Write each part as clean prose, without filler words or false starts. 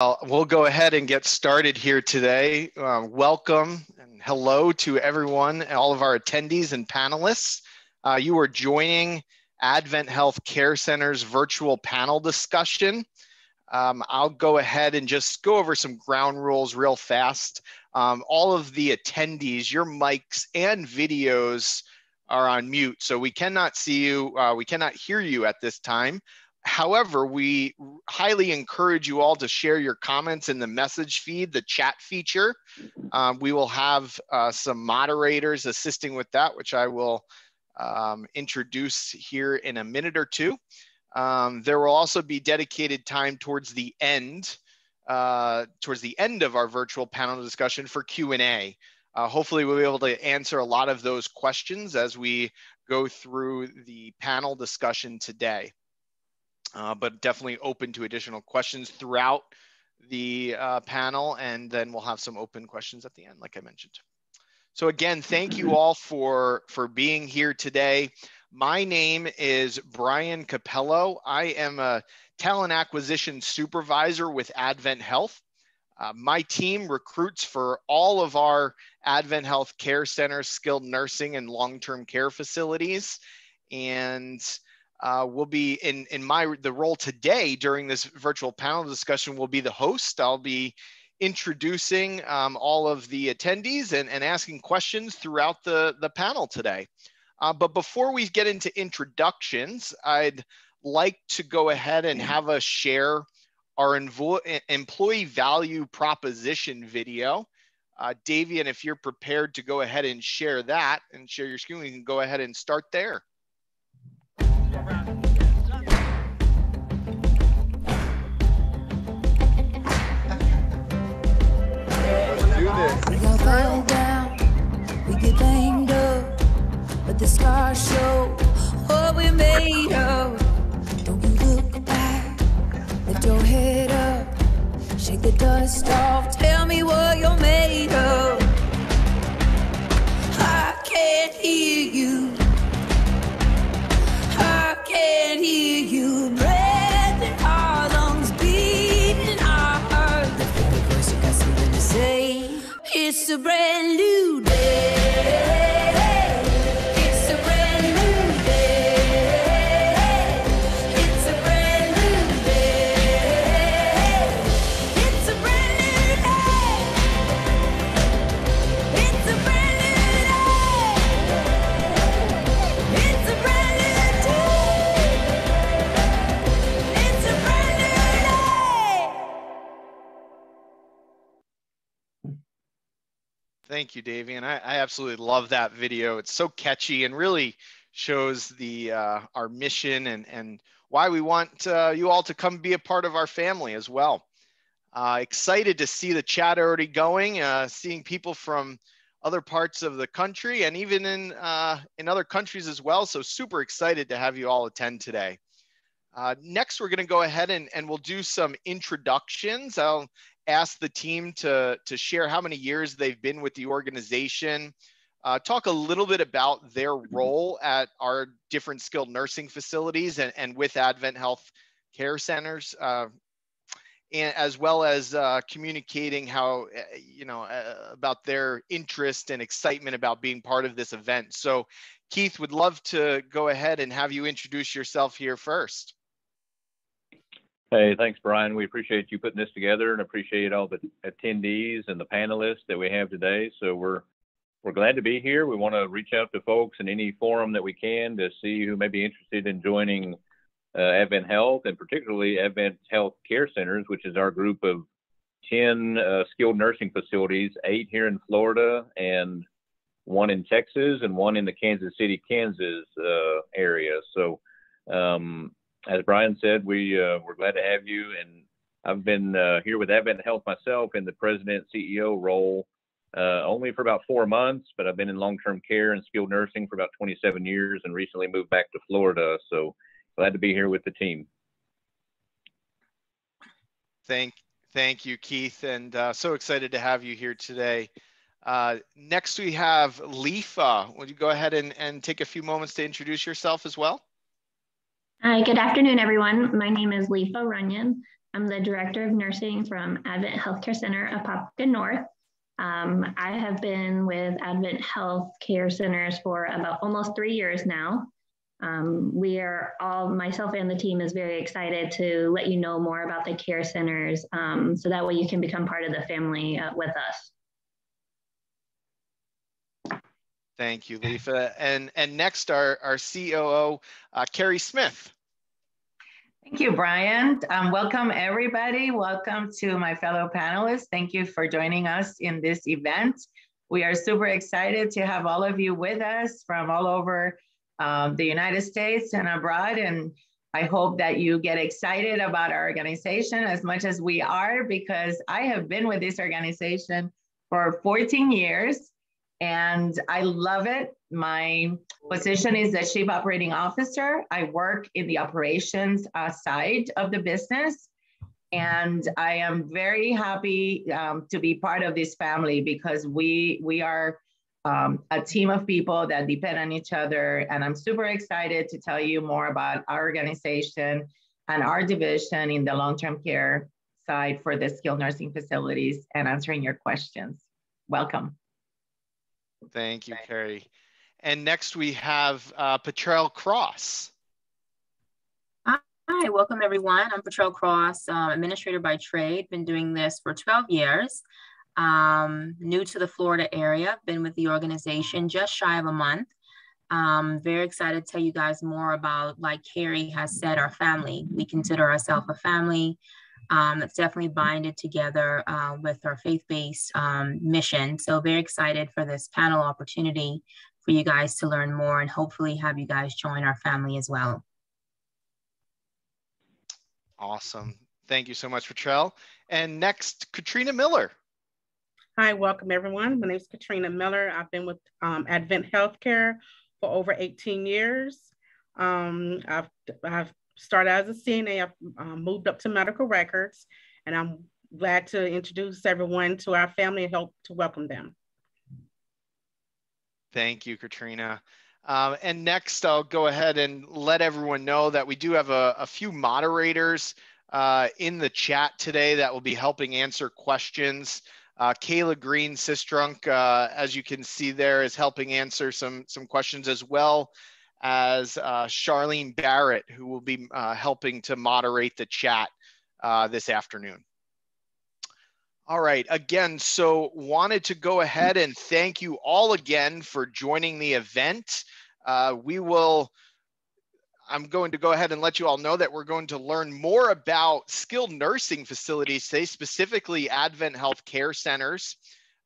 We'll go ahead and get started here today. Welcome and hello to everyone, all of our attendees and panelists. You are joining AdventHealth Care Center's virtual panel discussion. I'll go ahead and just go over some ground rules real fast. All of the attendees, your mics and videos are on mute, so we cannot see you, we cannot hear you at this time. However, we highly encourage you all to share your comments in the message feed, the chat feature. We will have some moderators assisting with that, which I will introduce here in a minute or two. There will also be dedicated time towards the end of our virtual panel discussion for Q&A. Hopefully we'll be able to answer a lot of those questions as we go through the panel discussion today. But definitely open to additional questions throughout the panel, and then we'll have some open questions at the end, like I mentioned. So again, thank you all for being here today. My name is Brian Capello. I am a talent acquisition supervisor with AdventHealth. My team recruits for all of our AdventHealth Care Centers, skilled nursing and long-term care facilities, and we'll be in the role today during this virtual panel discussion will be the host. I'll be introducing all of the attendees and asking questions throughout the panel today. But before we get into introductions, I'd like to go ahead and have us share our employee value proposition video. Davian, if you're prepared to go ahead and share that and share your screen, we can go ahead and start there. Let's do this. We all fell down, we get banged up, but the scars show what we're made of. Don't you look back, lift your head up, shake the dust off, tell me what you're made of. I can't hear you. I can't hear you, breath in our lungs, beating in our hearts. The very voice, you got something to say. It's a brand new day. It's a brand new day. It's a brand new day. It's a brand new day. It's a brand new day. It's a brand new Thank you, Davian. I absolutely love that video. It's so catchy and really shows the our mission and why we want you all to come be a part of our family as well. Excited to see the chat already going, seeing people from other parts of the country and even in other countries as well. So super excited to have you all attend today. Next, we're going to go ahead and we'll do some introductions. I'll ask the team to share how many years they've been with the organization, talk a little bit about their role at our different skilled nursing facilities and with AdventHealth Care Centers, and as well as communicating how, about their interest and excitement about being part of this event. So Keith, would love to go ahead and have you introduce yourself here first. Hey, thanks, Brian. We appreciate you putting this together and appreciate all the attendees and the panelists that we have today. So we're glad to be here. We want to reach out to folks in any forum that we can to see who may be interested in joining AdventHealth, and particularly AdventHealth Care Centers, which is our group of 10 skilled nursing facilities, 8 here in Florida and 1 in Texas and 1 in the Kansas City, Kansas area. So as Brian said, we're glad to have you. And I've been here with AdventHealth myself in the president CEO role only for about 4 months, but I've been in long-term care and skilled nursing for about 27 years and recently moved back to Florida. So glad to be here with the team. Thank you, Keith, and so excited to have you here today. Next, we have Leafa. Would you go ahead and take a few moments to introduce yourself as well? Hi, good afternoon, everyone. My name is Leafa Runyon. I'm the Director of Nursing from Advent Healthcare Center of Apopka North. I have been with Advent Health Care Centers for about almost 3 years now. We are all, myself and the team is very excited to let you know more about the care centers so that way you can become part of the family with us. Thank you, Leafa. And next, our COO, Carrie Smith. Thank you, Brian. Welcome, everybody. Welcome to my fellow panelists. Thank you for joining us in this event. We are super excited to have all of you with us from all over the United States and abroad. And I hope that you get excited about our organization as much as we are, because I have been with this organization for 14 years. And I love it. My position is the Chief Operating Officer. I work in the operations side of the business. And I am very happy to be part of this family because we are a team of people that depend on each other. And I'm super excited to tell you more about our organization and our division in the long-term care side for the skilled nursing facilities and answering your questions. Welcome. Thank you, Carrie. And next we have Patrell Cross. Hi, welcome everyone. I'm Patrell Cross, administrator by trade. Been doing this for 12 years. New to the Florida area, been with the organization just shy of a month. Very excited to tell you guys more about, like Carrie has said, our family. We consider ourselves a family. That's definitely binded together with our faith-based mission. So very excited for this panel opportunity for you guys to learn more and hopefully have you guys join our family as well. Awesome. Thank you so much, Patrell. And next, Katrina Miller. Hi, welcome everyone. My name is Katrina Miller. I've been with Advent Healthcare for over 18 years. I've started as a CNA, I've moved up to medical records, and I'm glad to introduce everyone to our family and help to welcome them. Thank you, Katrina. And next, I'll go ahead and let everyone know that we do have a few moderators in the chat today that will be helping answer questions. Kayla Green Sistrunk, as you can see there, is helping answer some questions, as well as Charlene Barrett, who will be helping to moderate the chat this afternoon. All right, again, so wanted to go ahead and thank you all again for joining the event. I'm going to go ahead and let you all know that we're going to learn more about skilled nursing facilities today, specifically Advent Health Care Centers.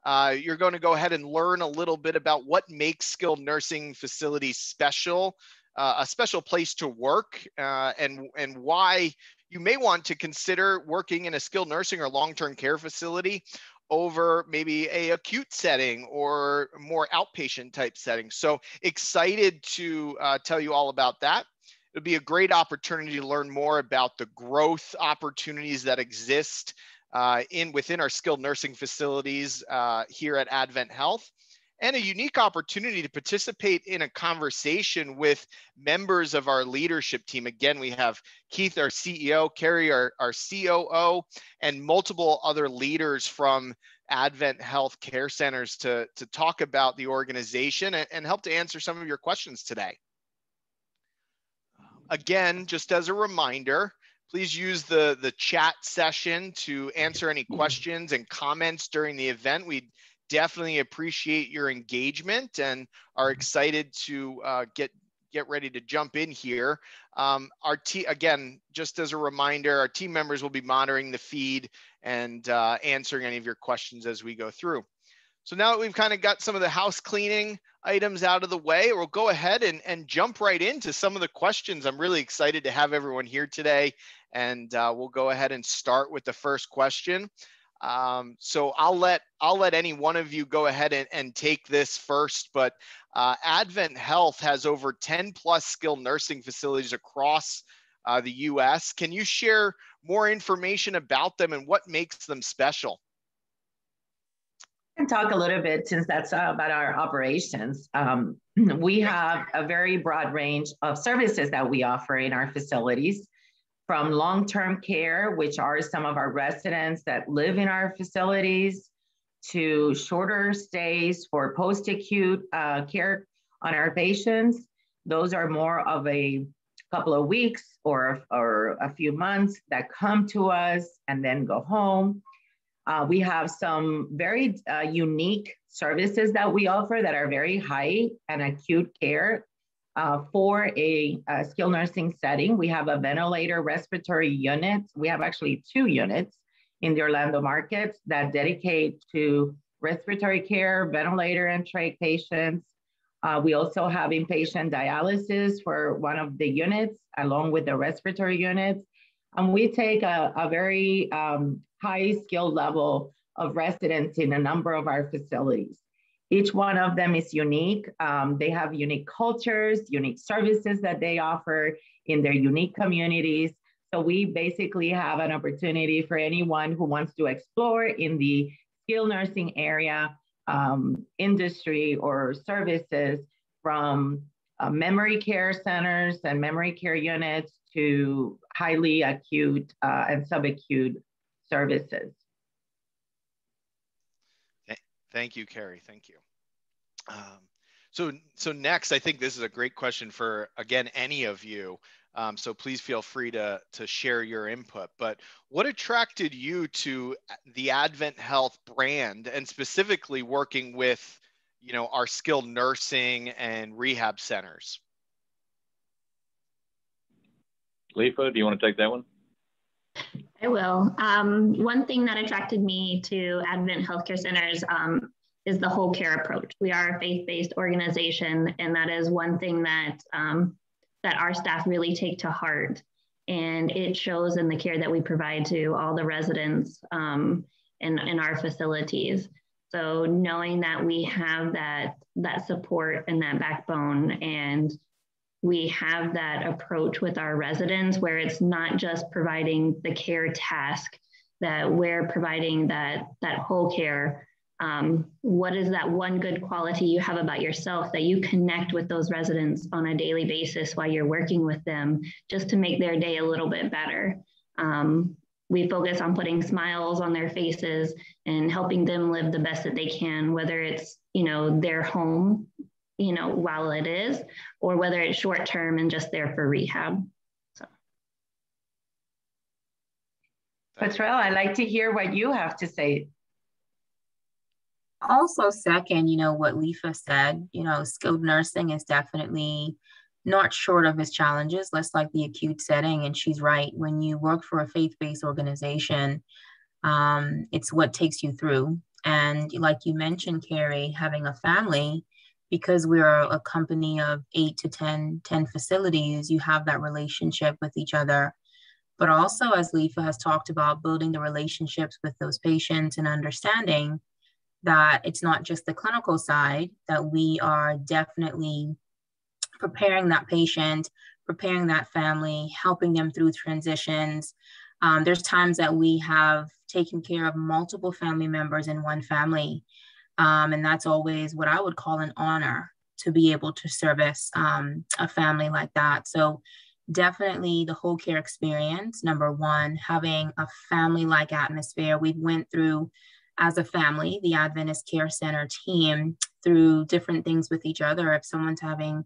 You're going to go ahead and learn a little bit about what makes skilled nursing facilities special, a special place to work, and why you may want to consider working in a skilled nursing or long-term care facility over maybe a acute setting or more outpatient type setting. So excited to tell you all about that. It'll be a great opportunity to learn more about the growth opportunities that exist within our skilled nursing facilities here at Advent Health, and a unique opportunity to participate in a conversation with members of our leadership team. Again, we have Keith, our CEO, Carrie, our COO, and multiple other leaders from Advent Health Care Centers to talk about the organization and help to answer some of your questions today. Again, just as a reminder, please use the chat session to answer any questions and comments during the event. We'd definitely appreciate your engagement and are excited to get ready to jump in here. Again, just as a reminder, our team members will be monitoring the feed and answering any of your questions as we go through. So now that we've kind of got some of the house cleaning items out of the way, we'll go ahead and jump right into some of the questions. I'm really excited to have everyone here today, and we'll go ahead and start with the first question. So I'll let any one of you go ahead and take this first, but Advent Health has over 10 plus skilled nursing facilities across the US. Can you share more information about them and what makes them special? I can talk a little bit, since that's about our operations. We have a very broad range of services that we offer in our facilities, from long-term care, which are some of our residents that live in our facilities, to shorter stays for post-acute care on our patients. Those are more of a couple of weeks or a few months that come to us and then go home. We have some very unique services that we offer that are very high and acute care for a skilled nursing setting. We have a ventilator respiratory unit. We have actually 2 units in the Orlando market that dedicate to respiratory care, ventilator and trach patients. We also have inpatient dialysis for one of the units, along with the respiratory units. And we take a very high skill level of residents in a number of our facilities. Each one of them is unique. They have unique cultures, unique services that they offer in their unique communities. So we basically have an opportunity for anyone who wants to explore in the skilled nursing area, industry or services, from memory care centers and memory care units to highly acute and subacute services. Thank you, Carrie. Thank you. So next, I think this is a great question for, again, any of you. So please feel free to share your input. But what attracted you to the AdventHealth brand, and specifically working with, you know, our skilled nursing and rehab centers? Lefa, do you want to take that one? I will. One thing that attracted me to Advent Healthcare Centers is the whole care approach. We are a faith-based organization, and that is one thing that that our staff really take to heart. And it shows in the care that we provide to all the residents in our facilities. So knowing that we have that support and that backbone, and we have that approach with our residents where it's not just providing the care task, that we're providing that whole care. What is that one good quality you have about yourself that you connect with those residents on a daily basis while you're working with them, just to make their day a little bit better? We focus on putting smiles on their faces and helping them live the best that they can, whether it's, you know, their home, you know, while it is, or whether it's short term and just there for rehab. So. Patrell, I'd like to hear what you have to say. Also, second, you know, what Lefa said, you know, skilled nursing is definitely not short of its challenges, less like the acute setting. And she's right. When you work for a faith-based organization, it's what takes you through. And like you mentioned, Carrie, having a family, because we're a company of 8 to 10 facilities, you have that relationship with each other. But also, as Lefa has talked about, building the relationships with those patients and understanding that it's not just the clinical side, that we are definitely preparing that patient, preparing that family, helping them through transitions. There's times that we have taken care of multiple family members in one family. And that's always what I would call an honor, to be able to service a family like that. So definitely the whole care experience. Number one, having a family-like atmosphere. We went through, as a family, the Adventist Care Center team, through different things with each other. If someone's having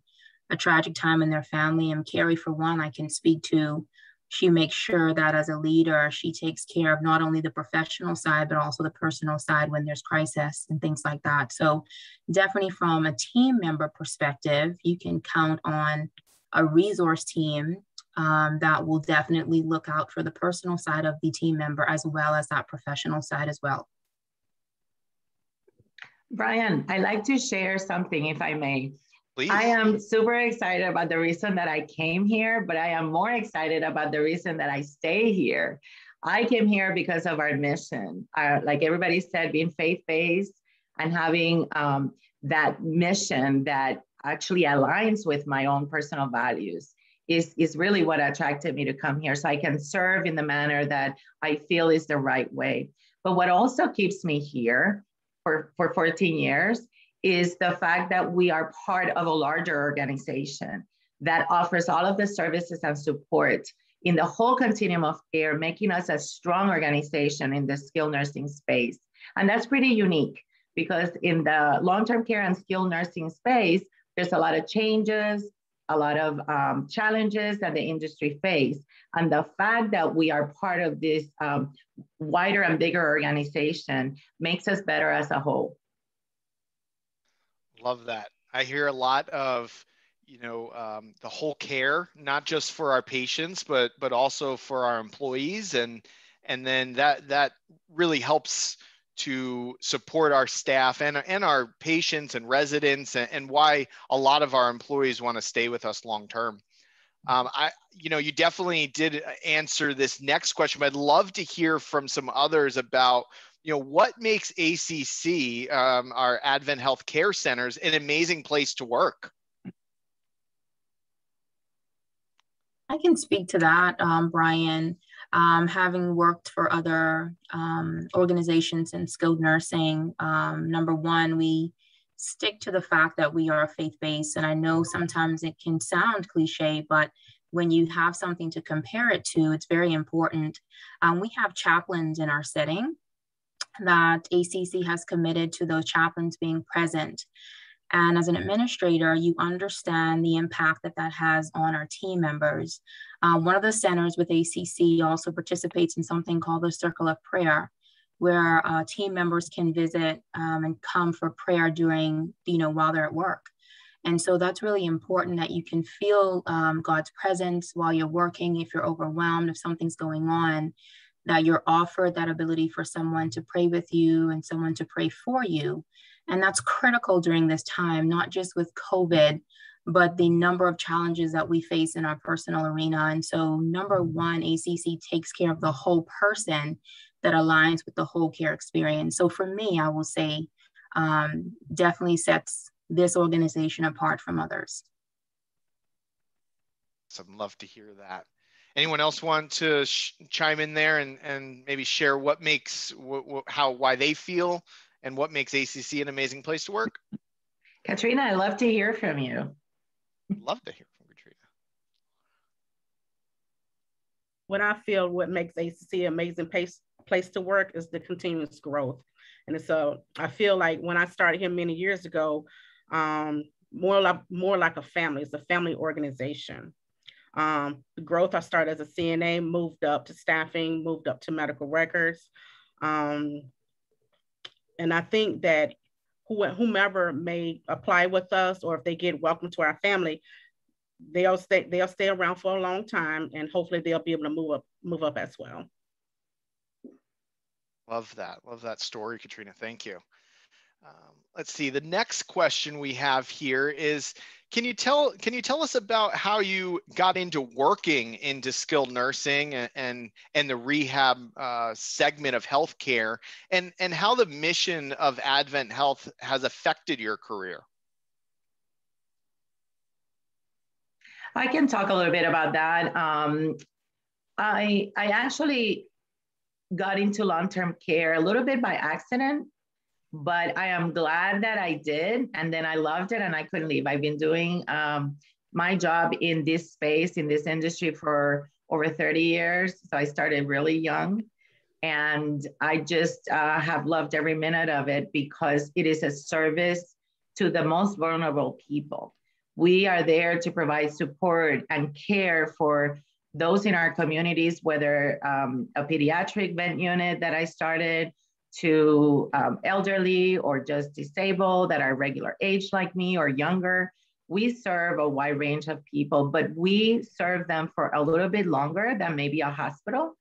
a tragic time in their family, and Carrie, for one, I can speak to, she makes sure that as a leader, she takes care of not only the professional side, but also the personal side when there's crisis and things like that. So definitely from a team member perspective, you can count on a resource team that will definitely look out for the personal side of the team member as well as that professional side as well. Brian, I'd like to share something, if I may. Please. I am super excited about the reason that I came here, but I am more excited about the reason that I stay here. I came here because of our mission. Like everybody said, being faith-based and having that mission that actually aligns with my own personal values is really what attracted me to come here, so I can serve in the manner that I feel is the right way. But what also keeps me here for 14 years is the fact that we are part of a larger organization that offers all of the services and support in the whole continuum of care, making us a strong organization in the skilled nursing space. And that's pretty unique because in the long-term care and skilled nursing space, there's a lot of changes, a lot of challenges that the industry face. And the fact that we are part of this wider and bigger organization makes us better as a whole. Love that. I hear a lot of, the whole care, not just for our patients, but also for our employees, and then that really helps to support our staff and our patients and residents, and why a lot of our employees want to stay with us long term. You definitely did answer this next question, but I'd love to hear from some others about, what makes ACC, our AdventHealth Care Centers, an amazing place to work. I can speak to that, Brian. Having worked for other organizations in skilled nursing, number one, we stick to the fact that we are faith-based. And I know sometimes it can sound cliche, but when you have something to compare it to, it's very important. We have chaplains in our setting that ACC has committed to those chaplains being present. And as an administrator, you understand the impact that has on our team members. One of the centers with ACC also participates in something called the Circle of Prayer, where team members can visit and come for prayer during, while they're at work. And so that's really important, that you can feel God's presence while you're working. If you're overwhelmed, if something's going on, that you're offered that ability for someone to pray with you and someone to pray for you. And that's critical during this time, not just with COVID, but the number of challenges that we face in our personal arena. And so number one, ACC takes care of the whole person that aligns with the whole care experience. So for me, I will say definitely sets this organization apart from others. So I'd love to hear that. Anyone else want to chime in there and maybe share what makes, why they feel and what makes ACC an amazing place to work? Katrina, I'd love to hear from you. Love to hear from Katrina. What I feel what makes ACC an amazing place to work is the continuous growth. And so I feel like when I started here many years ago, more like a family. It's a family organization. The growth, I started as a CNA, moved up to staffing, moved up to medical records. And I think that whomever may apply with us, or if they get welcome to our family, they'll stay around for a long time, and hopefully they'll be able to move up as well. Love that story, Katrina. Thank you. Let's see. The next question we have here is, can you tell us about how you got into working into skilled nursing and the rehab segment of healthcare, and how the mission of AdventHealth has affected your career? I can talk a little bit about that. I actually got into long-term care a little bit by accident, but I am glad that I did. And then I loved it and I couldn't leave. I've been doing my job in this space, in this industry for over 30 years. So I started really young, and I just have loved every minute of it because it is a service to the most vulnerable people. We are there to provide support and care for those in our communities, whether a pediatric vent unit that I started, to elderly or just disabled that are regular age like me or younger. We serve a wide range of people, but we serve them for a little bit longer than maybe a hospital,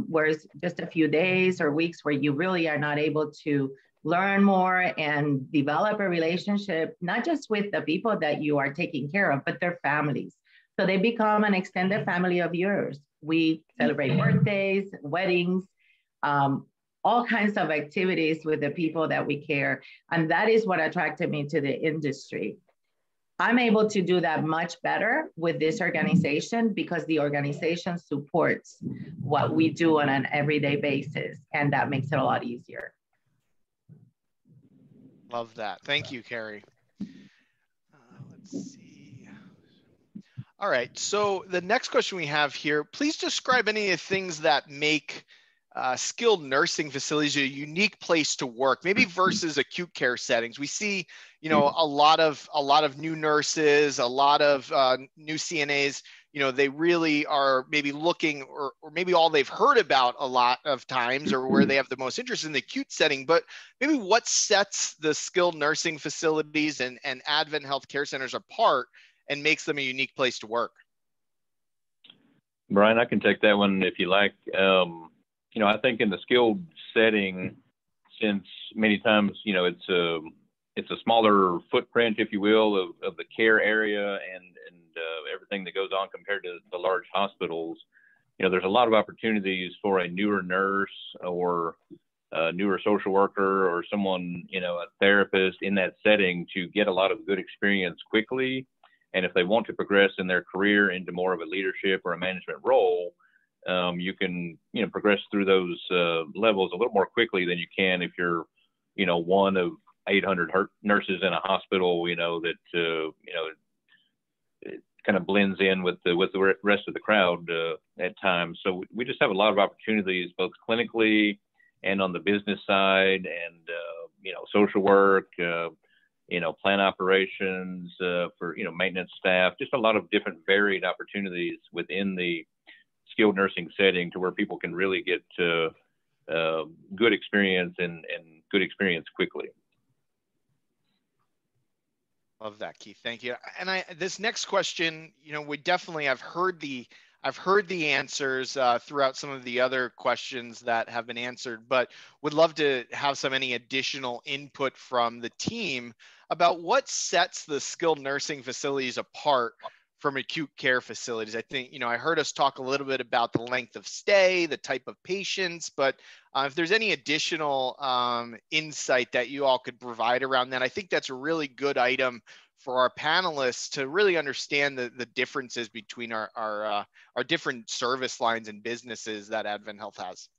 where it's just a few days or weeks where you really are not able to learn more and develop a relationship, not just with the people that you are taking care of, but their families. So they become an extended family of yours. We celebrate birthdays, weddings, all kinds of activities with the people that we care. And that is what attracted me to the industry. I'm able to do that much better with this organization because the organization supports what we do on an everyday basis. And that makes it a lot easier. Love that. Thank you, Carrie. Let's see. All right. So the next question we have here, please describe any of the things that make skilled nursing facilities a unique place to work, maybe versus acute care settings. We see, you know, a lot of new nurses, a lot of new CNAs. You know, they really are maybe looking, or maybe all they've heard about a lot of times, or where they have the most interest in the acute setting. But maybe what sets the skilled nursing facilities and AdventHealth care centers apart and makes them a unique place to work? Brian, I can take that one if you like. You know, I think in the skilled setting, since many times, you know, it's a smaller footprint, if you will, of the care area and everything that goes on compared to the large hospitals. You know, there's a lot of opportunities for a newer nurse or a newer social worker or someone, you know, a therapist in that setting to get a lot of good experience quickly. And if they want to progress in their career into more of a leadership or a management role, you can, you know, progress through those levels a little more quickly than you can if you're, you know, one of 800 nurses in a hospital, you know, that, you know, it kind of blends in with the rest of the crowd at times. So we just have a lot of opportunities, both clinically and on the business side, and, you know, social work, you know, plant operations for, you know, maintenance staff, just a lot of different varied opportunities within the skilled nursing setting to where people can really get good experience and good experience quickly. Love that, Keith. Thank you. And this next question, you know, I've heard the answers throughout some of the other questions that have been answered, but would love to have any additional input from the team about what sets the skilled nursing facilities apart from acute care facilities. I think, you know, I heard us talk a little bit about the length of stay, the type of patients, but if there's any additional insight that you all could provide around that, I think that's a really good item for our panelists to really understand the differences between our different service lines and businesses that AdventHealth has.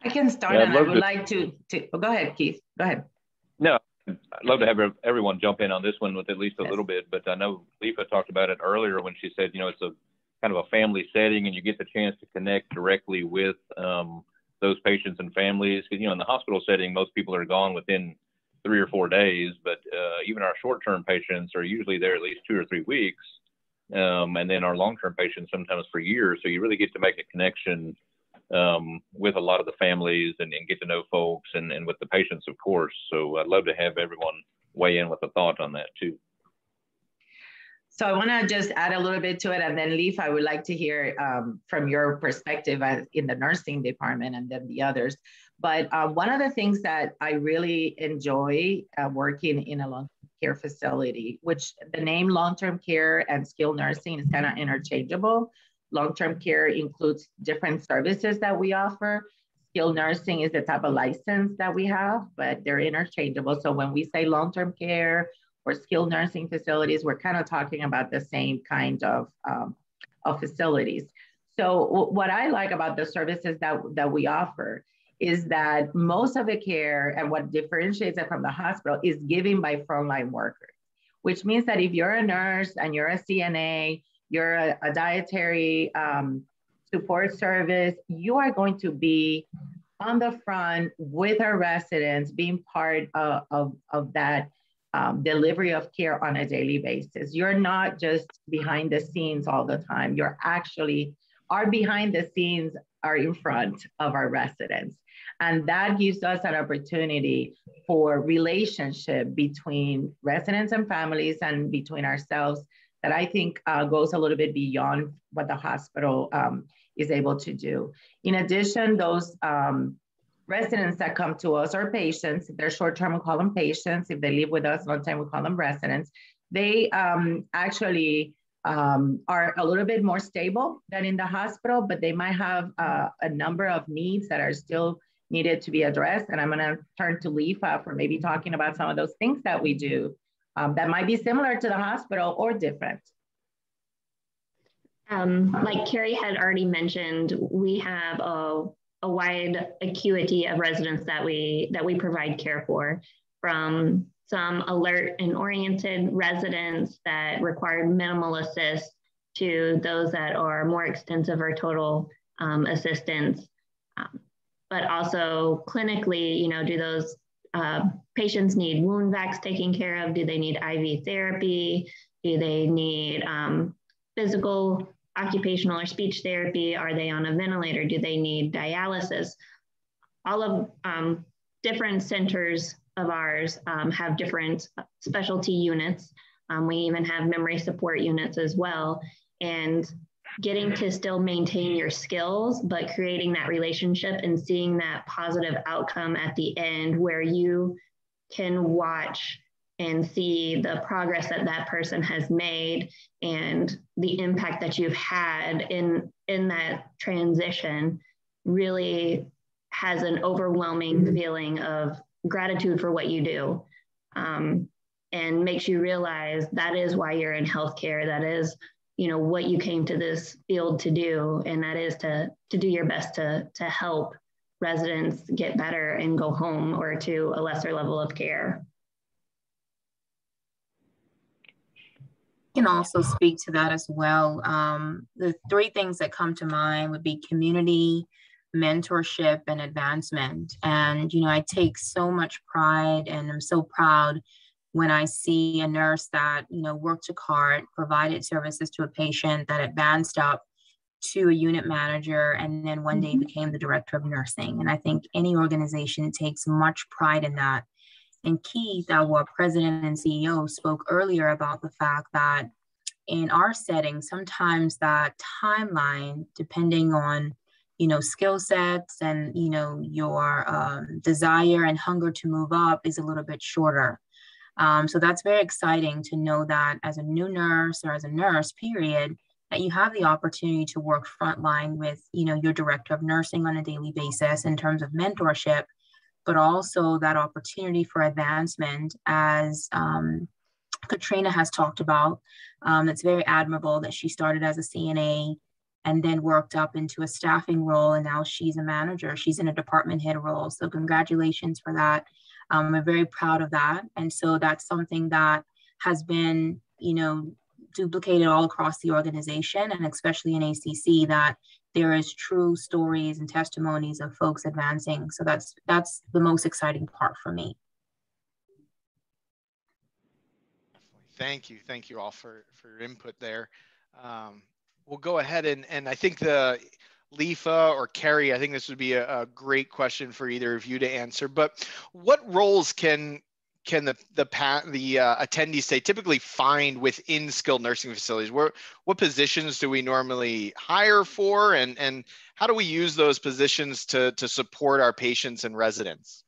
I can start, and I would like to oh, go ahead, Keith. Go ahead. No, I'd love to have everyone jump in on this one with at least a little bit, but I know Lefa talked about it earlier when she said, you know, it's a kind of a family setting and you get the chance to connect directly with those patients and families. Because, you know, in the hospital setting, most people are gone within 3 or 4 days, but even our short-term patients are usually there at least 2 or 3 weeks. And then our long-term patients sometimes for years. So you really get to make a connection with a lot of the families and get to know folks and with the patients, of course. So I'd love to have everyone weigh in with a thought on that too. So I want to just add a little bit to it, and then Leif, I would like to hear from your perspective in the nursing department and then the others. But one of the things that I really enjoy working in a long-term care facility, which the name long-term care and skilled nursing is kind of interchangeable. Long-term care includes different services that we offer. Skilled nursing is the type of license that we have, but they're interchangeable. So when we say long-term care or skilled nursing facilities, we're kind of talking about the same kind of facilities. So what I like about the services that we offer is that most of the care and what differentiates it from the hospital is given by frontline workers, which means that if you're a nurse and you're a CNA, you're a dietary support service, you are going to be on the front with our residents, being part of that delivery of care on a daily basis. You're not just behind the scenes all the time. You're actually, our behind the scenes are in front of our residents. And that gives us an opportunity for relationship between residents and families and between ourselves that I think goes a little bit beyond what the hospital is able to do. In addition, those residents that come to us are patients. If they're short-term, we call them patients. If they live with us long-time, we call them residents. They actually are a little bit more stable than in the hospital, but they might have a number of needs that are still needed to be addressed. And I'm gonna turn to Lefa for maybe talking about some of those things that we do that might be similar to the hospital or different. Like Carrie had already mentioned, we have a wide acuity of residents that we provide care for, from some alert and oriented residents that required minimal assist to those that are more extensive or total assistance. But also clinically, do those patients need wound vacs taken care of? Do they need IV therapy? Do they need physical, occupational, or speech therapy? Are they on a ventilator? Do they need dialysis? All of different centers of ours have different specialty units. We even have memory support units as well. And getting to still maintain your skills, but creating that relationship and seeing that positive outcome at the end where you can watch and see the progress that that person has made and the impact that you've had in that transition really has an overwhelming feeling of gratitude for what you do, and makes you realize that is why you're in healthcare. That is, what you came to this field to do, and that is to do your best to help residents get better and go home or to a lesser level of care. Can also speak to that as well. The three things that come to mind would be community, mentorship, and advancement. And, I take so much pride and I'm so proud when I see a nurse that, worked took heart, provided services to a patient, that advanced up to a unit manager, and then one day became the director of nursing. And I think any organization takes much pride in that. And Keith, our president and CEO, spoke earlier about the fact that in our setting, sometimes that timeline, depending on, skill sets and, your desire and hunger to move up, is a little bit shorter. So that's very exciting to know that as a new nurse or as a nurse, period, that you have the opportunity to work frontline with, your director of nursing on a daily basis in terms of mentorship, but also that opportunity for advancement, as Katrina has talked about. It's very admirable that she started as a CNA and then worked up into a staffing role, and now she's a manager. She's in a department head role. So congratulations for that. I'm very proud of that. And so that's something that has been, duplicated all across the organization, and especially in ACC, that there is true stories and testimonies of folks advancing. So that's the most exciting part for me. Thank you all for your input there. We'll go ahead and I think the Lefa or Carrie, I think this would be a great question for either of you to answer. But what roles can the attendees say typically find within skilled nursing facilities? What positions do we normally hire for, and how do we use those positions to support our patients and residents?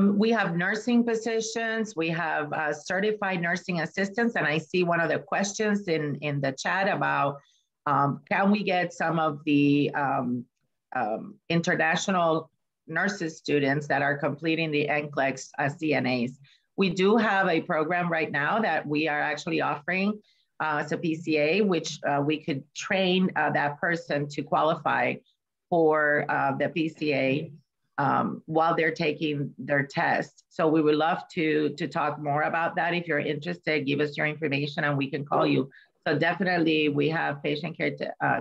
We have nursing positions. We have certified nursing assistants. And I see one of the questions in the chat about can we get some of the international nurses students that are completing the NCLEX CNAs. We do have a program right now that we are actually offering as a PCA, which we could train that person to qualify for the PCA while they're taking their test. So we would love to talk more about that. If you're interested, give us your information and we can call you. So definitely we have patient care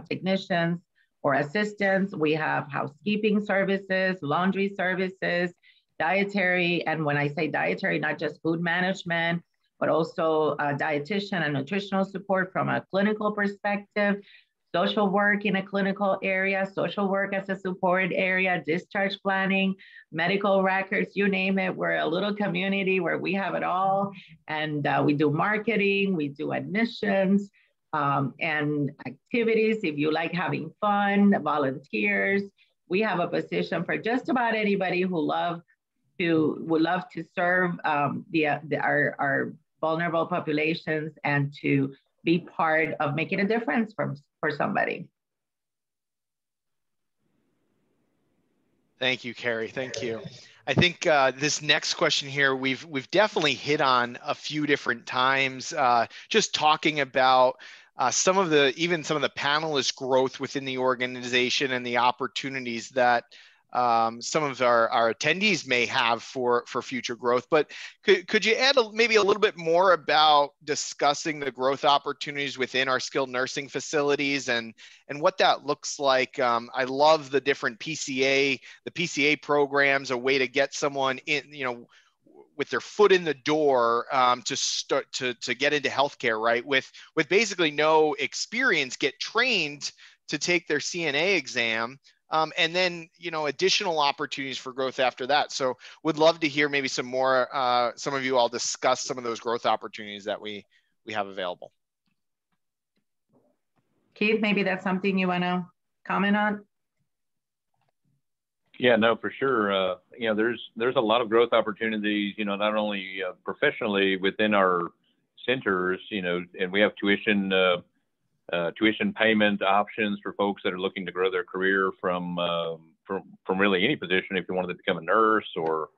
technicians or assistants. We have housekeeping services, laundry services, dietary. And when I say dietary, not just food management, but also dietitian and nutritional support from a clinical perspective, social work in a clinical area, social work as a support area, discharge planning, medical records, you name it. We're a little community where we have it all. And we do marketing, we do admissions and activities. If you like having fun, volunteers, we have a position for just about anybody who would love to serve our vulnerable populations and to be part of making a difference for somebody. Thank you, Carrie. Thank you. I think this next question here, we've definitely hit on a few different times, just talking about some of the panelist growth within the organization and the opportunities that some of our attendees may have for future growth. But could you add maybe a little bit more about discussing the growth opportunities within our skilled nursing facilities and what that looks like? I love the different the PCA programs, a way to get someone in, with their foot in the door to start to get into healthcare, right? With basically no experience, get trained to take their CNA exam. And then, additional opportunities for growth after that. So would love to hear maybe some more, some of you all discuss some of those growth opportunities that we have available. Keith, maybe that's something you want to comment on? Yeah, no, for sure. There's a lot of growth opportunities, not only professionally within our centers, and we have tuition payment options for folks that are looking to grow their career from really any position. If you wanted to become a nurse or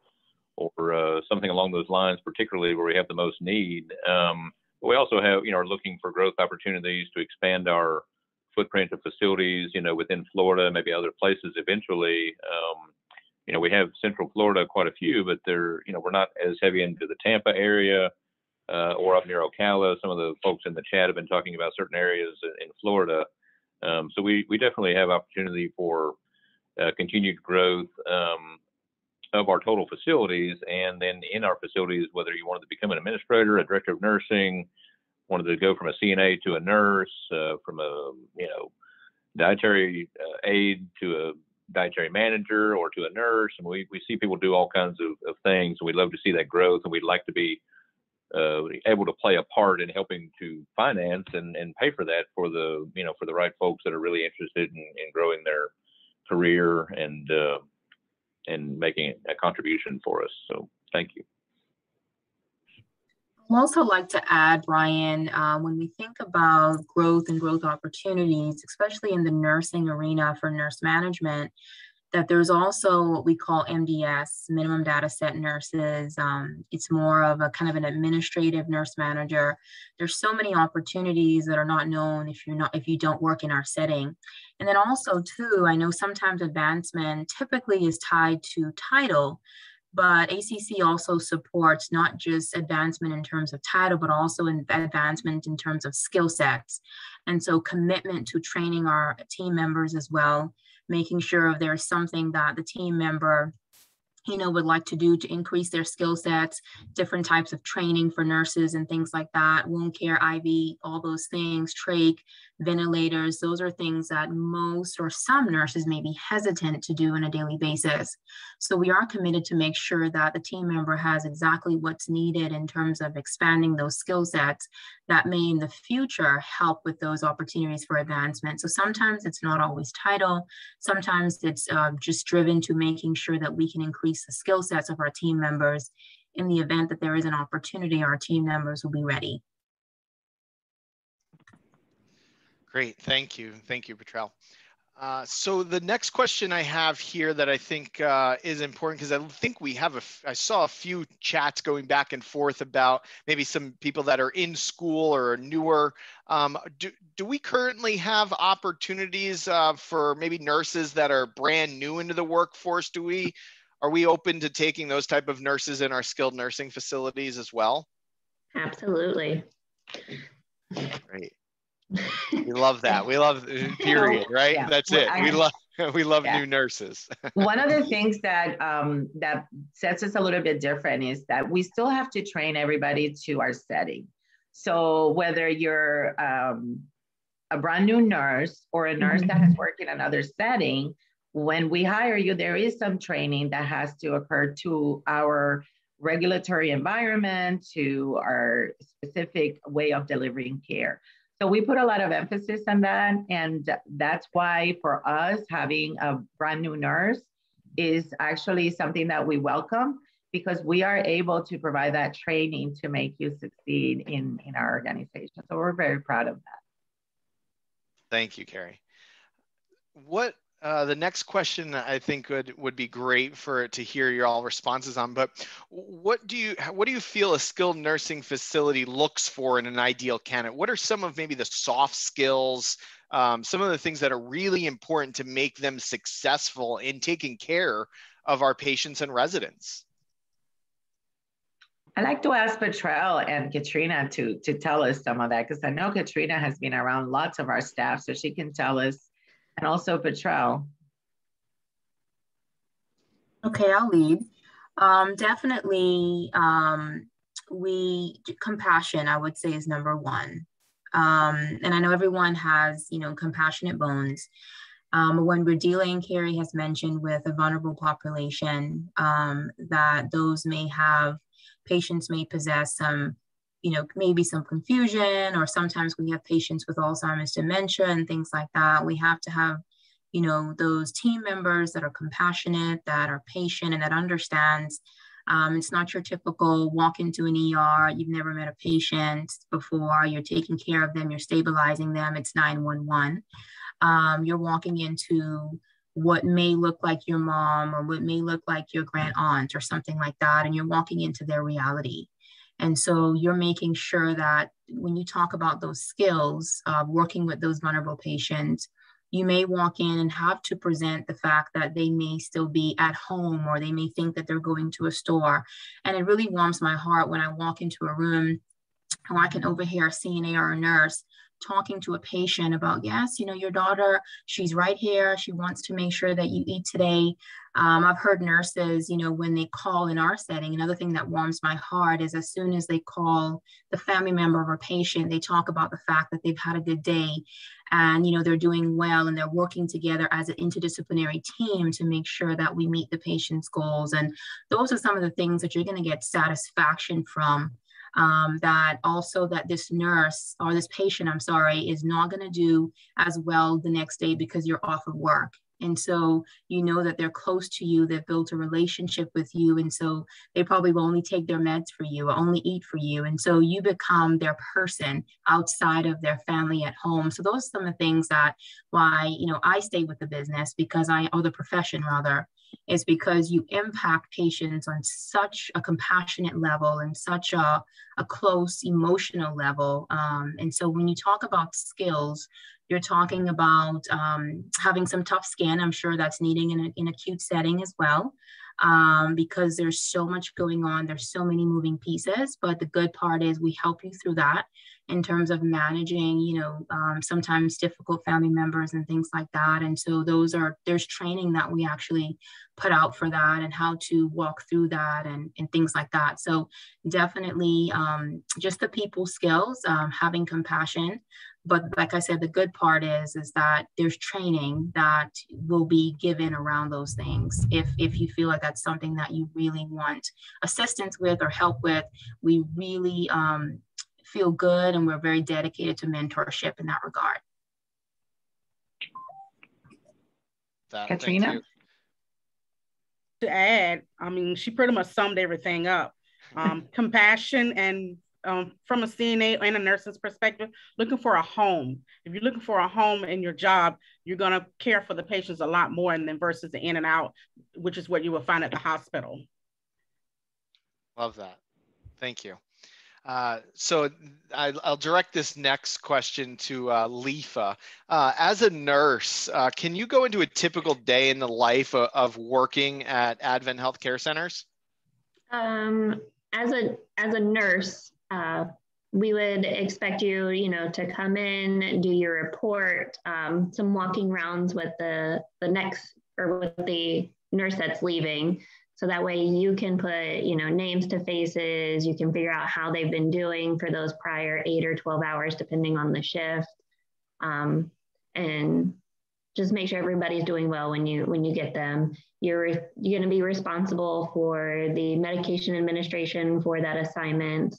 something along those lines, particularly where we have the most need. But we also have, are looking for growth opportunities to expand our footprint of facilities, within Florida, maybe other places eventually. We have Central Florida, quite a few, but we're not as heavy into the Tampa area or up near Ocala. Some of the folks in the chat have been talking about certain areas in Florida. So we definitely have opportunity for continued growth of our total facilities. And then in our facilities, whether you wanted to become an administrator, a director of nursing, wanted to go from a CNA to a nurse, from a dietary aide to a dietary manager or to a nurse, and we see people do all kinds of things, and we'd love to see that growth, and we'd like to be able to play a part in helping to finance and pay for that for the right folks that are really interested in growing their career and making a contribution for us. So thank you. I'd also like to add, Brian, when we think about growth and growth opportunities, especially in the nursing arena for nurse management, that there's also what we call MDS, minimum data set nurses. It's more of a kind of an administrative nurse manager. There's so many opportunities that are not known if you don't work in our setting. And then also too, I know sometimes advancement typically is tied to title, but ACC also supports not just advancement in terms of title, but also in advancement in terms of skill sets. And so commitment to training our team members as well, making sure there's something that the team member would like to do to increase their skill sets, different types of training for nurses and things like that, wound care, IV, all those things, trach, ventilators. Those are things that most or some nurses may be hesitant to do on a daily basis. So we are committed to make sure that the team member has exactly what's needed in terms of expanding those skill sets that may in the future help with those opportunities for advancement. So sometimes it's not always title. Sometimes it's just driven to making sure that we can increase the skill sets of our team members. In the event that there is an opportunity, our team members will be ready. Great, thank you, Petrel. So the next question I have here that I think is important, because I think I saw a few chats going back and forth about maybe some people that are in school or are newer. Do we currently have opportunities for maybe nurses that are brand new into the workforce? Are we open to taking those type of nurses in our skilled nursing facilities as well? Absolutely. Great. We love that. We love period, right? Yeah. That's it. We love new nurses. One of the things that that sets us a little bit different is that we still have to train everybody to our setting. So whether you're a brand new nurse or a nurse that has worked in another setting, when we hire you, there is some training that has to occur to our regulatory environment, to our specific way of delivering care. So we put a lot of emphasis on that. And that's why for us, having a brand new nurse is actually something that we welcome, because we are able to provide that training to make you succeed in our organization. So we're very proud of that. Thank you, Carrie. The next question I think would be great to hear your all responses on, but what do you feel a skilled nursing facility looks for in an ideal candidate? What are some of maybe the soft skills some of the things that are really important to make them successful in taking care of our patients and residents. I'd like to ask Petrel and Katrina to tell us some of that, because I know Katrina has been around lots of our staff, so she can tell us, and also Petrel. Okay, I'll lead. Definitely, compassion, I would say, is number one. And I know everyone has, compassionate bones. When we're dealing, Carrie has mentioned, with a vulnerable population, that those patients may possess some, maybe some confusion, or sometimes we have patients with Alzheimer's dementia and things like that. We have to have, those team members that are compassionate, that are patient, and that understands. It's not your typical walk into an ER, you've never met a patient before, you're taking care of them, you're stabilizing them, it's 911. You're walking into what may look like your mom, or what may look like your grand aunt or something like that, and you're walking into their reality. And so you're making sure that when you talk about those skills of working with those vulnerable patients, you may walk in and have to present the fact that they may still be at home, or they may think that they're going to a store. And it really warms my heart when I walk into a room and I can overhear a CNA or a nurse talking to a patient about, yes, your daughter, she's right here. She wants to make sure that you eat today. I've heard nurses, when they call in our setting, another thing that warms my heart is, as soon as they call the family member of a patient, they talk about the fact that they've had a good day, and, they're doing well, and they're working together as an interdisciplinary team to make sure that we meet the patient's goals. And those are some of the things that you're going to get satisfaction from. That this nurse, or this patient, is not going to do as well the next day because you're off of work. And so that they're close to you, they've built a relationship with you, and so they probably will only take their meds for you, or only eat for you. And so you become their person outside of their family at home. So those are some of the things that why, I stay with the business, or the profession rather, is because you impact patients on such a compassionate level and such a close emotional level. And so when you talk about skills, you're talking about having some tough skin. I'm sure that's needing in an acute setting as well, because there's so much going on. There's so many moving pieces, but the good part is we help you through that in terms of managing, sometimes difficult family members and things like that. And so there's training that we actually put out for that, and how to walk through that and things like that. So definitely just the people skills, having compassion. But like I said, the good part is that there's training that will be given around those things. If you feel like that's something that you really want assistance with or help with, we really feel good, and we're very dedicated to mentorship in that regard. Katrina? To add, she pretty much summed everything up. Compassion, and from a CNA and a nurse's perspective, looking for a home. If you're looking for a home in your job, you're going to care for the patients a lot more than versus the in and out, which is what you will find at the hospital. Love that. Thank you. So I'll direct this next question to Lifa. As a nurse, can you go into a typical day in the life of working at AdventHealth Care Centers? As a nurse, we would expect you, to come in, do your report, some walking rounds with the next, or with the nurse that's leaving. So that way you can put, names to faces, you can figure out how they've been doing for those prior 8 or 12 hours, depending on the shift. And just make sure everybody's doing well when you get them. You're going to be responsible for the medication administration for that assignment,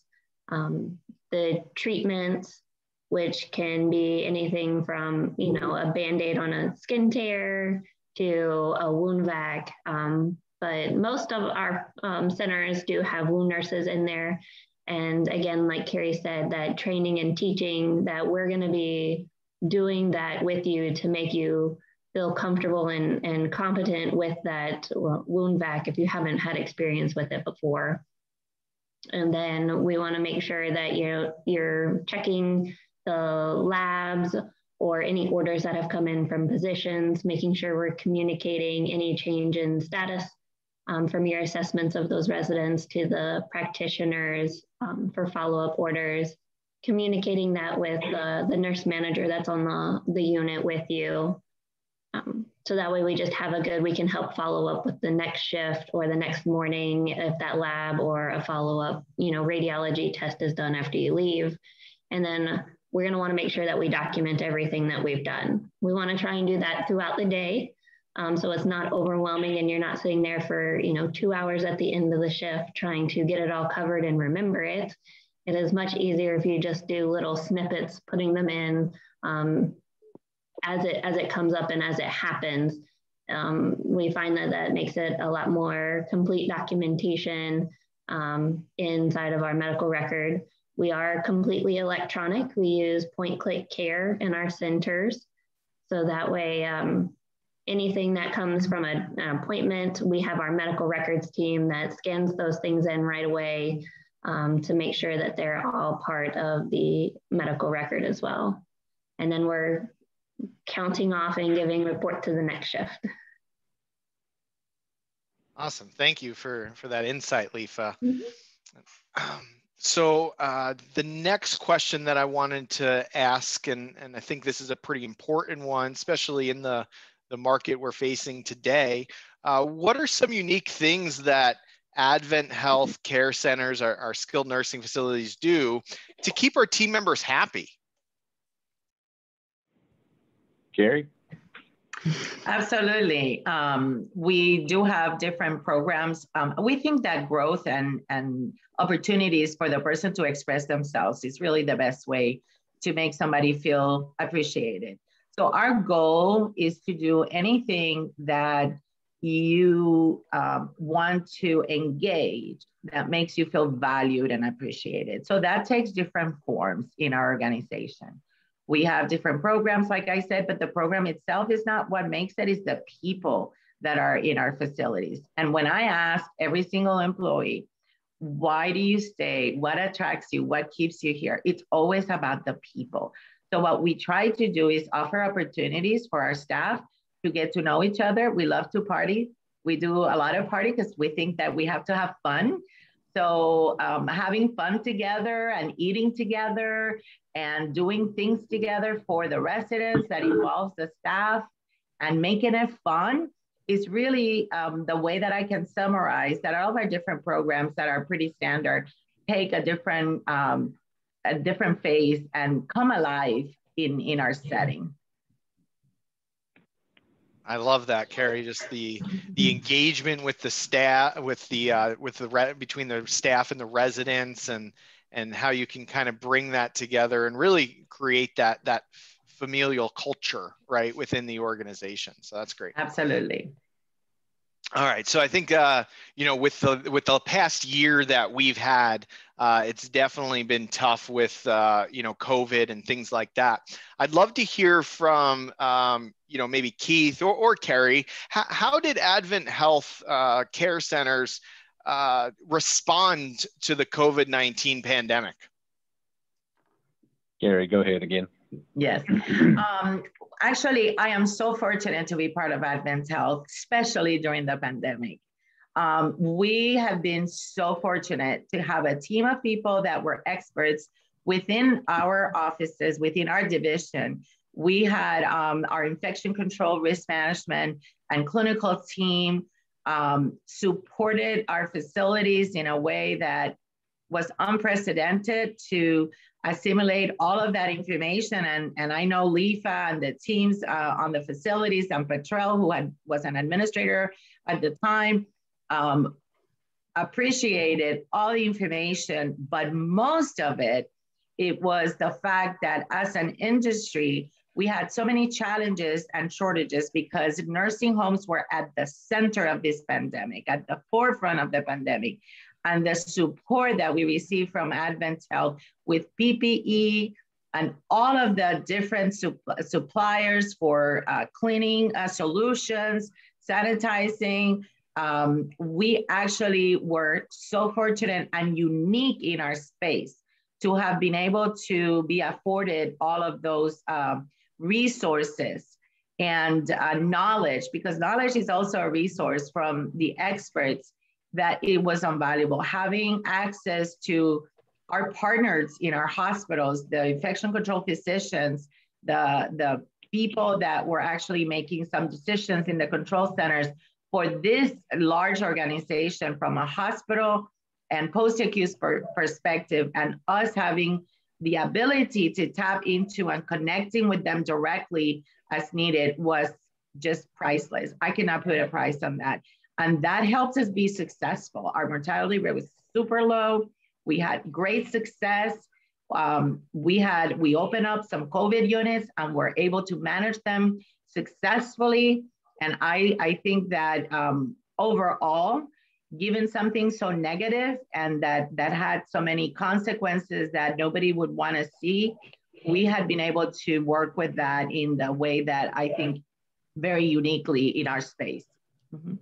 the treatments, which can be anything from, a Band-Aid on a skin tear to a wound vac. But most of our centers do have wound nurses in there. And again, like Carrie said, that training and teaching, that we're going to be doing that with you to make you feel comfortable and competent with that wound vac if you haven't had experience with it before. And then we want to make sure that you're checking the labs or any orders that have come in from physicians, making sure we're communicating any change in status from your assessments of those residents to the practitioners for follow-up orders, communicating that with the nurse manager that's on the unit with you. So that way we just have we can help follow up with the next shift or the next morning if that lab or a follow-up, radiology test is done after you leave. And then we're going to want to make sure that we document everything that we've done. We want to try and do that throughout the day. So it's not overwhelming and you're not sitting there for, 2 hours at the end of the shift trying to get it all covered and remember it. It is much easier if you just do little snippets, putting them in as it comes up and as it happens. We find that makes it a lot more complete documentation inside of our medical record. We are completely electronic. We use point-click care in our centers. So that way, anything that comes from an appointment, we have our medical records team that scans those things in right away to make sure that they're all part of the medical record as well. And then we're counting off and giving report to the next shift. Awesome. Thank you for that insight, Leafa. So the next question that I wanted to ask, and I think this is a pretty important one, especially in the market we're facing today, what are some unique things that AdventHealth care centers, our skilled nursing facilities, do to keep our team members happy? Gary? Absolutely. We do have different programs. We think that growth and opportunities for the person to express themselves is really the best way to make somebody feel appreciated. So our goal is to do anything that you want to engage that makes you feel valued and appreciated. So that takes different forms in our organization. We have different programs, like I said, but the program itself is not what makes it, it's the people that are in our facilities. And when I ask every single employee, why do you stay? What attracts you? What keeps you here? It's always about the people. So what we try to do is offer opportunities for our staff to get to know each other. We love to party. We do a lot of party because we think that we have to have fun. So having fun together and eating together and doing things together for the residents that involves the staff and making it fun is really the way that I can summarize that all of our different programs that are pretty standard take a different phase and come alive in our setting. I love that, Carrie. Just the engagement with the staff, between the staff and the residents, and how you can kind of bring that together and really create that familial culture right within the organization. So that's great. Absolutely. All right. So I think with the past year that we've had, it's definitely been tough with COVID and things like that. I'd love to hear from maybe Keith or Carrie. How did AdventHealth care centers respond to the COVID-19 pandemic? Gary, go ahead again. Yes. Actually, I am so fortunate to be part of AdventHealth, especially during the pandemic. We have been so fortunate to have a team of people that were experts within our offices, within our division. We had our infection control, risk management, and clinical team supported our facilities in a way that was unprecedented to assimilate all of that information. And I know Leafa and the teams on the facilities and Patrell, who was an administrator at the time, appreciated all the information, but most of it was the fact that as an industry, we had so many challenges and shortages because nursing homes were at the center of this pandemic, at the forefront of the pandemic. And the support that we received from AdventHealth with PPE and all of the different suppliers for cleaning solutions, sanitizing, we actually were so fortunate and unique in our space to have been able to be afforded all of those resources and knowledge, because knowledge is also a resource from the experts, that it was invaluable. Having access to our partners in our hospitals, the infection control physicians, the people that were actually making some decisions in the control centers for this large organization from a hospital and post-acute perspective, and us having the ability to tap into and connecting with them directly as needed was just priceless. I cannot put a price on that. And that helped us be successful. Our mortality rate was super low. We had great success. We opened up some COVID units and were able to manage them successfully. And I think that overall, given something so negative and that had so many consequences that nobody would want to see, we had been able to work with that in the way that I think very uniquely in our space. Mm-hmm.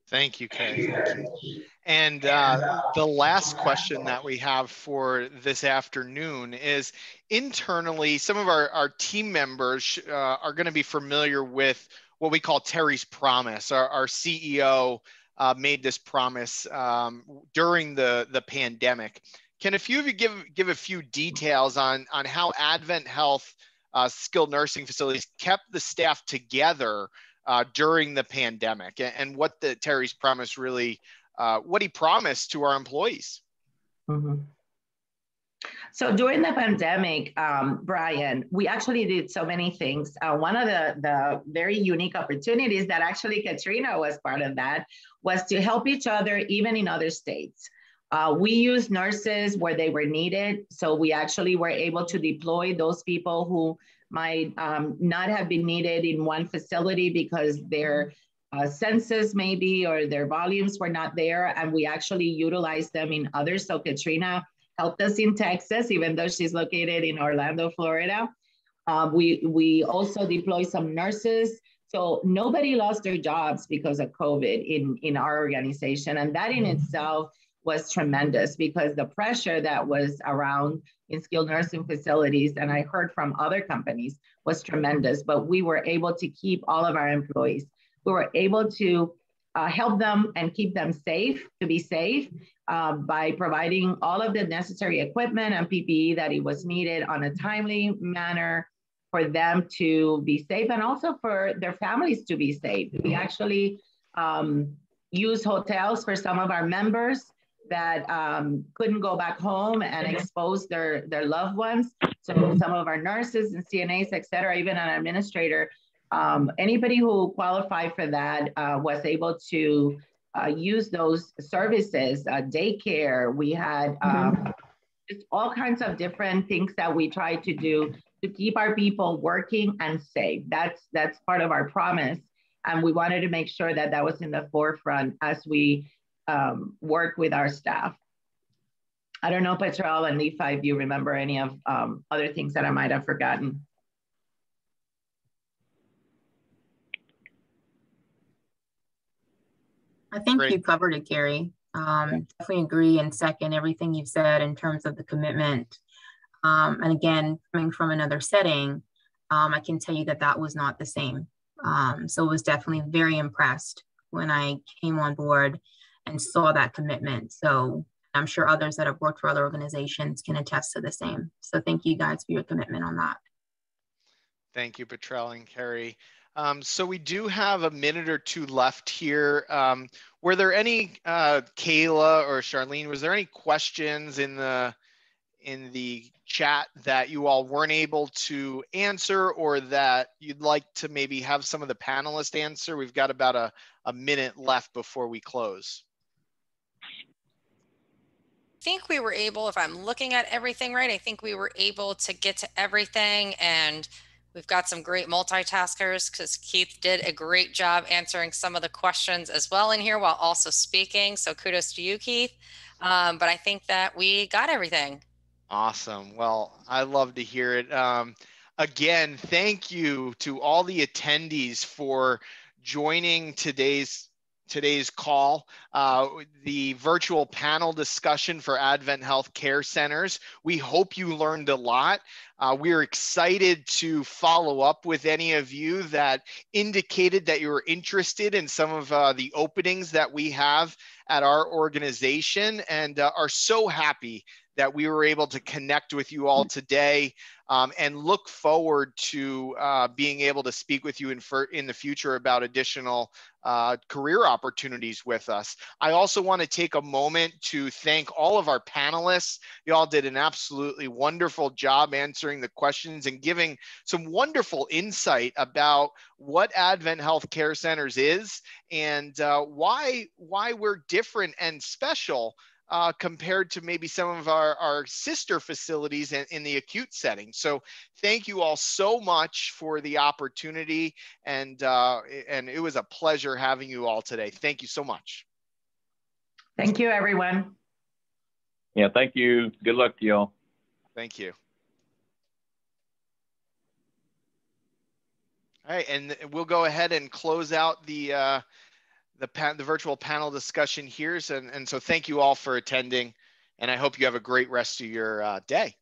Thank you, Kay. Thank you. And the last question that we have for this afternoon is, internally, some of our team members are going to be familiar with what we call Terry's Promise. Our CEO made this promise during the pandemic. Can a few of you give a few details on how AdventHealth skilled nursing facilities kept the staff together during the pandemic, and what Terry's Promise really, what he promised to our employees? Mm-hmm. So during the pandemic, Brian, we actually did so many things. One of the very unique opportunities that actually Katrina was part of that was to help each other even in other states. We used nurses where they were needed. So we actually were able to deploy those people who might not have been needed in one facility because their census maybe or their volumes were not there. And we actually utilized them in others. So Katrina helped us in Texas, even though she's located in Orlando, Florida. We also deployed some nurses. So nobody lost their jobs because of COVID in our organization. And that in itself was tremendous, because the pressure that was around in skilled nursing facilities, and I heard from other companies, was tremendous. But we were able to keep all of our employees. We were able to help them and keep them safe, to be safe, by providing all of the necessary equipment and PPE that it was needed on a timely manner for them to be safe, and also for their families to be safe. We actually use hotels for some of our members that couldn't go back home and expose their loved ones. So some of our nurses and CNAs, et cetera, even an administrator, anybody who qualified for that was able to use those services, daycare. We had just all kinds of different things that we tried to do to keep our people working and safe. That's part of our promise. And we wanted to make sure that that was in the forefront as we work with our staff. I don't know, Petrel and Lefa, if you remember any of other things that I might have forgotten. I think you covered it, Carrie. Definitely agree and second everything you've said in terms of the commitment. And again, coming from another setting, I can tell you that that was not the same. So I was definitely very impressed when I came on board and saw that commitment. So I'm sure others that have worked for other organizations can attest to the same. So thank you guys for your commitment on that. Thank you, Petrel and Carrie. So we do have a minute or two left here. Were there any, Kayla or Charlene, was there any questions in the chat that you all weren't able to answer, or that you'd like to maybe have some of the panelists answer? We've got about a minute left before we close. I think we were able, if I'm looking at everything right, I think we were able to get to everything, and we've got some great multitaskers because Keith did a great job answering some of the questions as well in here while also speaking. So kudos to you, Keith. But I think that we got everything. Awesome. Well, I love to hear it. Again, thank you to all the attendees for joining today's today's call, the virtual panel discussion for AdventHealth Care Centers. We hope you learned a lot. We're excited to follow up with any of you that indicated that you were interested in some of the openings that we have at our organization, and are so happy that we were able to connect with you all today, and look forward to being able to speak with you in the future about additional career opportunities with us. I also want to take a moment to thank all of our panelists. You all did an absolutely wonderful job answering the questions and giving some wonderful insight about what AdventHealth Care Centers is, and why we're different and special compared to maybe some of our sister facilities in the acute setting. So thank you all so much for the opportunity, and it was a pleasure having you all today. Thank you so much. Thank you, everyone. Yeah, thank you. Good luck to y'all. Thank you. All right, and we'll go ahead and close out the virtual panel discussion here. And so thank you all for attending, and I hope you have a great rest of your day.